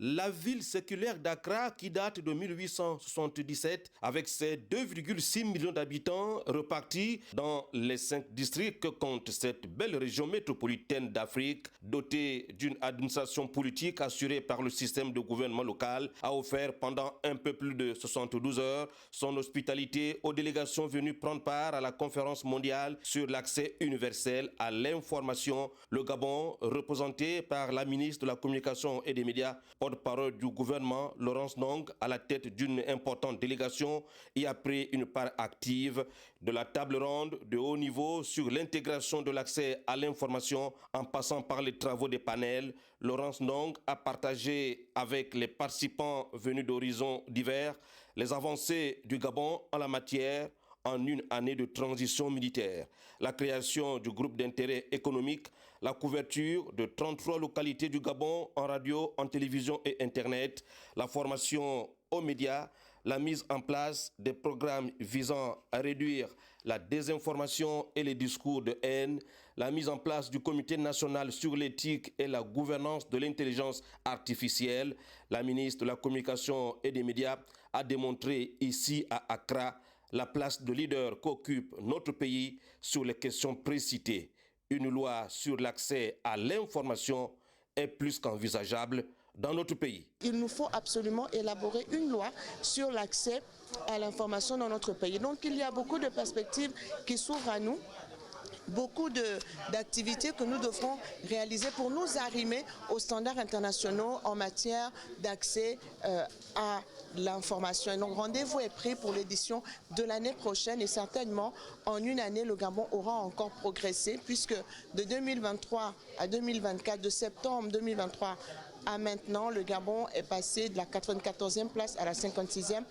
La ville séculaire d'Accra, qui date de 1877, avec ses 2,6 millions d'habitants repartis dans les 5 districts que compte cette belle région métropolitaine d'Afrique, dotée d'une administration politique assurée par le système de gouvernement local, a offert pendant un peu plus de 72 heures son hospitalité aux délégations venues prendre part à la conférence mondiale sur l'accès universel à l'information. Le Gabon, représenté par la ministre de la Communication et des Médias, porte-parole du gouvernement, Laurence Ndong, à la tête d'une importante délégation, y a pris une part active de la table ronde de haut niveau sur l'intégration de l'accès à l'information en passant par les travaux des panels. Laurence Ndong a partagé avec les participants venus d'horizons divers les avancées du Gabon en la matière en une année de transition militaire, la création du groupe d'intérêt économique, la couverture de 33 localités du Gabon en radio, en télévision et Internet, la formation aux médias, la mise en place des programmes visant à réduire la désinformation et les discours de haine, la mise en place du Comité national sur l'éthique et la gouvernance de l'intelligence artificielle. La ministre de la Communication et des Médias a démontré ici à Accra la place de leader qu'occupe notre pays sur les questions précitées. Une loi sur l'accès à l'information est plus qu'envisageable dans notre pays. Il nous faut absolument élaborer une loi sur l'accès à l'information dans notre pays. Donc il y a beaucoup de perspectives qui s'ouvrent à nous, beaucoup d'activités que nous devrons réaliser pour nous arrimer aux standards internationaux en matière d'accès à l'information. Donc rendez-vous est pris pour l'édition de l'année prochaine et certainement en une année le Gabon aura encore progressé puisque de 2023 à 2024, de septembre 2023 à maintenant, le Gabon est passé de la 94e place à la 56e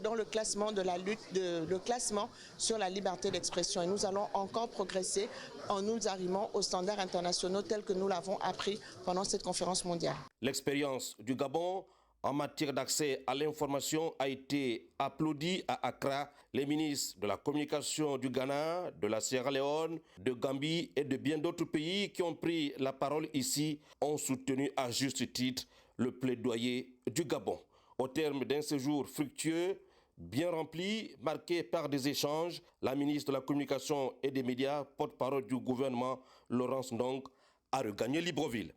dans le classement de la lutte, le classement sur la liberté d'expression. Et nous allons encore progresser en nous arrimant aux standards internationaux tels que nous l'avons appris pendant cette conférence mondiale. L'expérience du Gabon en matière d'accès à l'information a été applaudie à Accra. Les ministres de la Communication du Ghana, de la Sierra Leone, de Gambie et de bien d'autres pays qui ont pris la parole ici ont soutenu à juste titre le plaidoyer du Gabon. Au terme d'un séjour fructueux, bien rempli, marqué par des échanges, la ministre de la Communication et des Médias, porte-parole du gouvernement, Laurence Ndong, a regagné Libreville.